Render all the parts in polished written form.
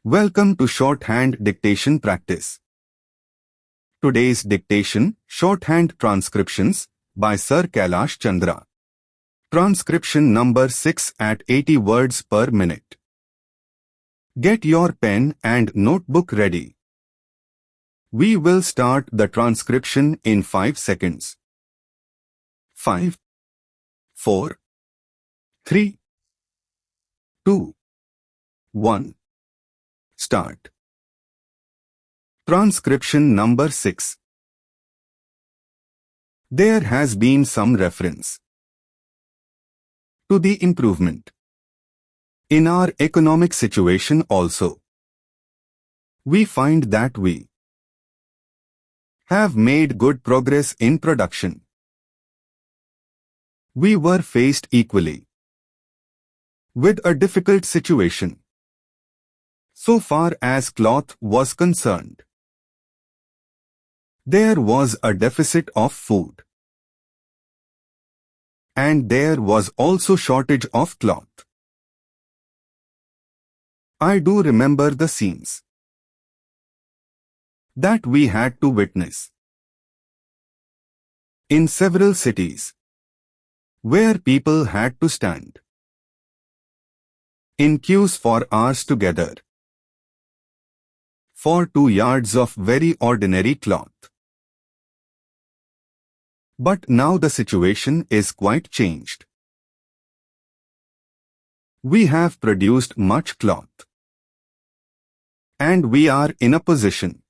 Welcome to Shorthand Dictation Practice. Today's dictation, Shorthand Transcriptions, by Sir Kailash Chandra. Transcription number 6 at 80 words per minute. Get your pen and notebook ready. We will start the transcription in 5 seconds. 5, 4, 3, 2, 1. Start. Transcription number 6. There has been some reference to the improvement in our economic situation also. We find that we have made good progress in production. We were faced equally with a difficult situation so far as cloth was concerned. There was a deficit of food, and there was also shortage of cloth. I do remember the scenes that we had to witness in several cities where people had to stand in queues for hours together for 2 yards of very ordinary cloth. But now the situation is quite changed. We have produced much cloth, and we are in a position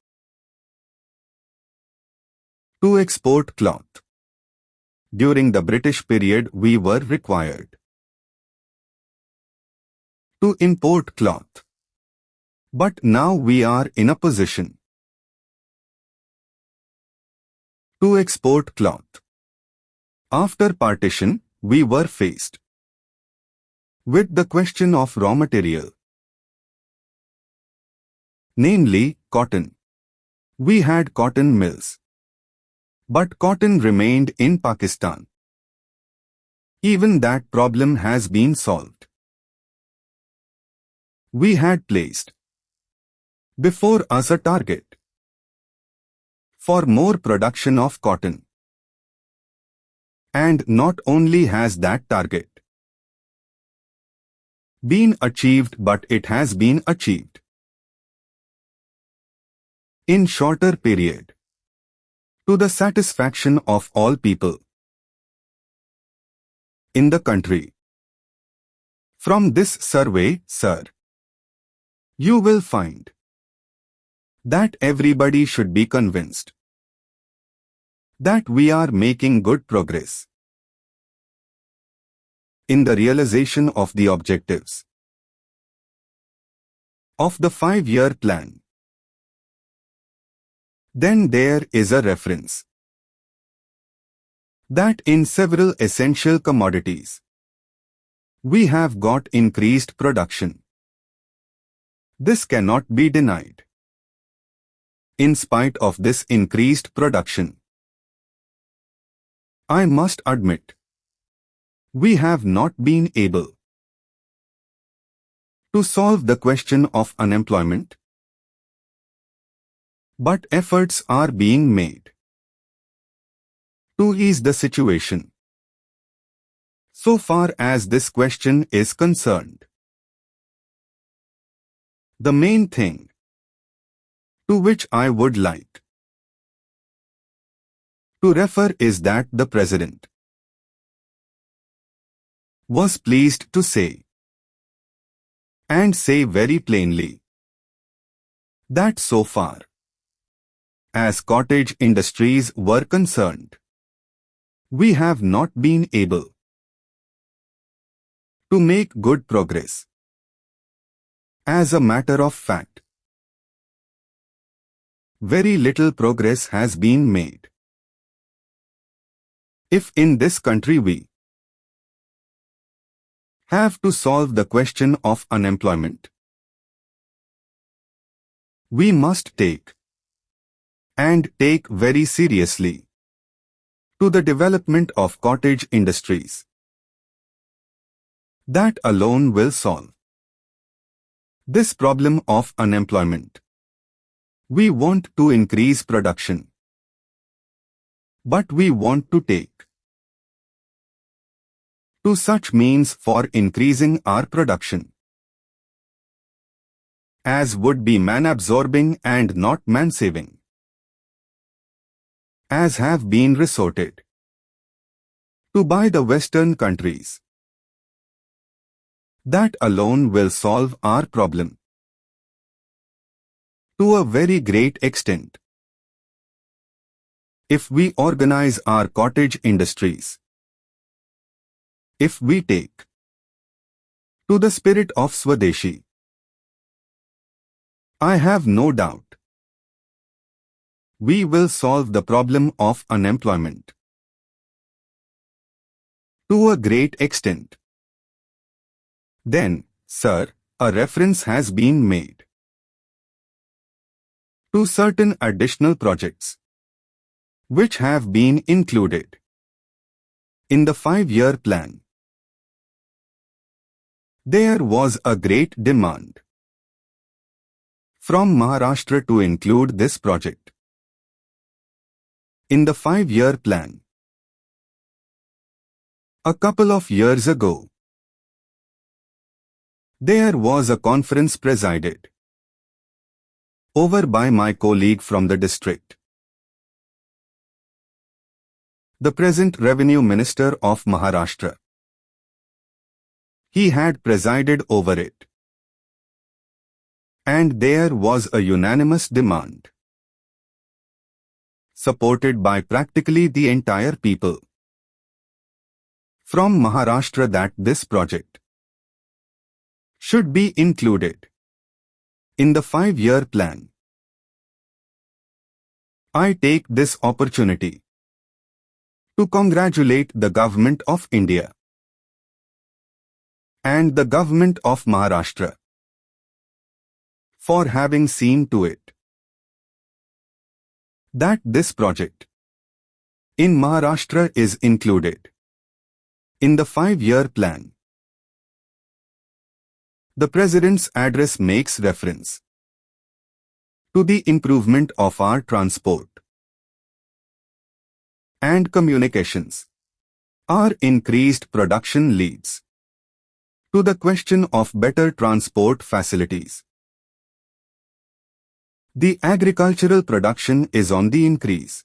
to export cloth. During the British period, we were required to import cloth. But now we are in a position to export cloth. After partition, we were faced with the question of raw material, namely cotton. We had cotton mills, but cotton remained in Pakistan. Even that problem has been solved. We had placed before us a target for more production of cotton. And not only has that target been achieved, but it has been achieved in shorter period to the satisfaction of all people in the country. From this survey, sir, you will find that everybody should be convinced that we are making good progress in the realization of the objectives of the 5-year plan. Then there is a reference that in several essential commodities we have got increased production. This cannot be denied. In spite of this increased production, I must admit, we have not been able to solve the question of unemployment. But efforts are being made to ease the situation so far as this question is concerned. The main thing to which I would like to refer is that the President was pleased to say, and say very plainly, that so far as cottage industries were concerned, we have not been able to make good progress. As a matter of fact, very little progress has been made. If in this country we have to solve the question of unemployment, we must take very seriously to the development of cottage industries. That alone will solve This problem of unemployment. We want to increase production, but we want to take to such means for increasing our production as would be man-absorbing and not man-saving, as have been resorted to by the Western countries. That alone will solve our problem to a very great extent. If we organize our cottage industries, if we take to the spirit of Swadeshi, I have no doubt we will solve the problem of unemployment to a great extent. Then, sir, a reference has been made to certain additional projects which have been included in the 5-year plan. There was a great demand from Maharashtra to include this project in the 5-year plan. A couple of years ago, there was a conference presided over by my colleague from the district, the present Revenue Minister of Maharashtra. He had presided over it, and there was a unanimous demand, supported by practically the entire people from Maharashtra, that this project should be included in the 5-year plan. I take this opportunity to congratulate the Government of India and the Government of Maharashtra for having seen to it that this project in Maharashtra is included in the 5-year plan. The President's address makes reference to the improvement of our transport and communications. Our increased production leads to the question of better transport facilities. The agricultural production is on the increase.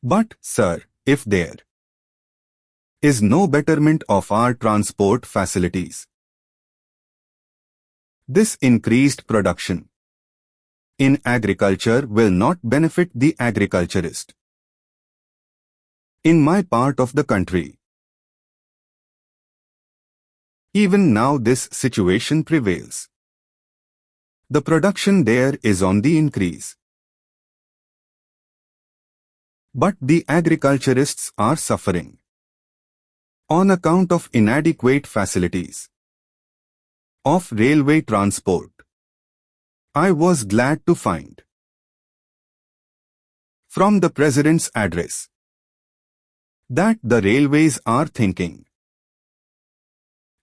But, sir, if there is no betterment of our transport facilities, this increased production in agriculture will not benefit the agriculturist. In my part of the country, even now this situation prevails. The production there is on the increase, but the agriculturists are suffering on account of inadequate facilities of railway transport. I was glad to find from the President's address that the railways are thinking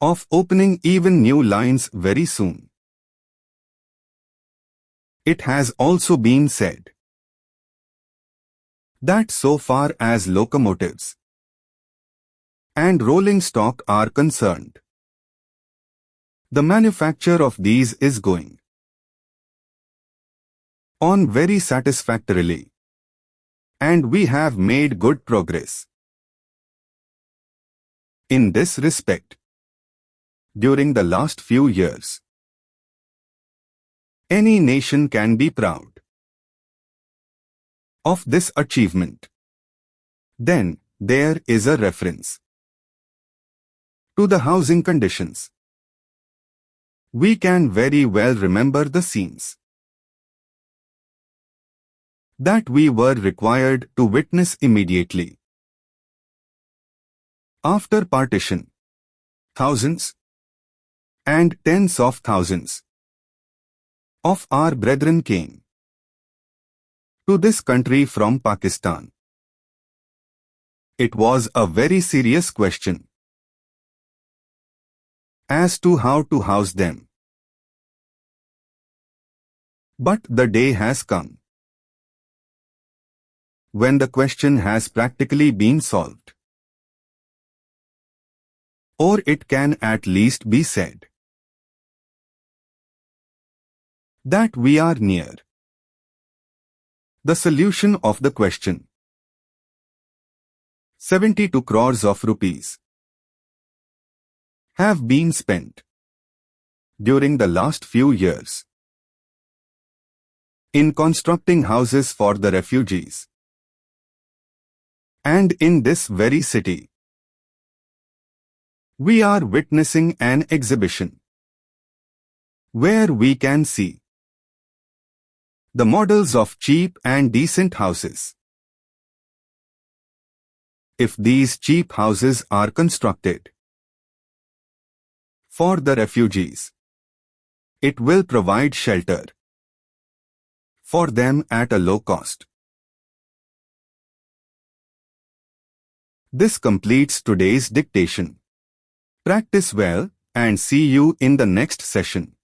of opening even new lines very soon. It has also been said that so far as locomotives and rolling stock are concerned, the manufacture of these is going on very satisfactorily, and we have made good progress in this respect during the last few years. Any nation can be proud of this achievement. Then, there is a reference to the housing conditions. We can very well remember the scenes that we were required to witness immediately after partition. Thousands and tens of thousands of our brethren came to this country from Pakistan. It was a very serious question, as to how to house them. But the day has come when the question has practically been solved. Or it can at least be said that we are near the solution of the question. 72 crores of rupees have been spent during the last few years in constructing houses for the refugees. And in this very city, we are witnessing an exhibition where we can see the models of cheap and decent houses. If these cheap houses are constructed for the refugees, it will provide shelter for them at a low cost. This completes today's dictation. Practice well and see you in the next session.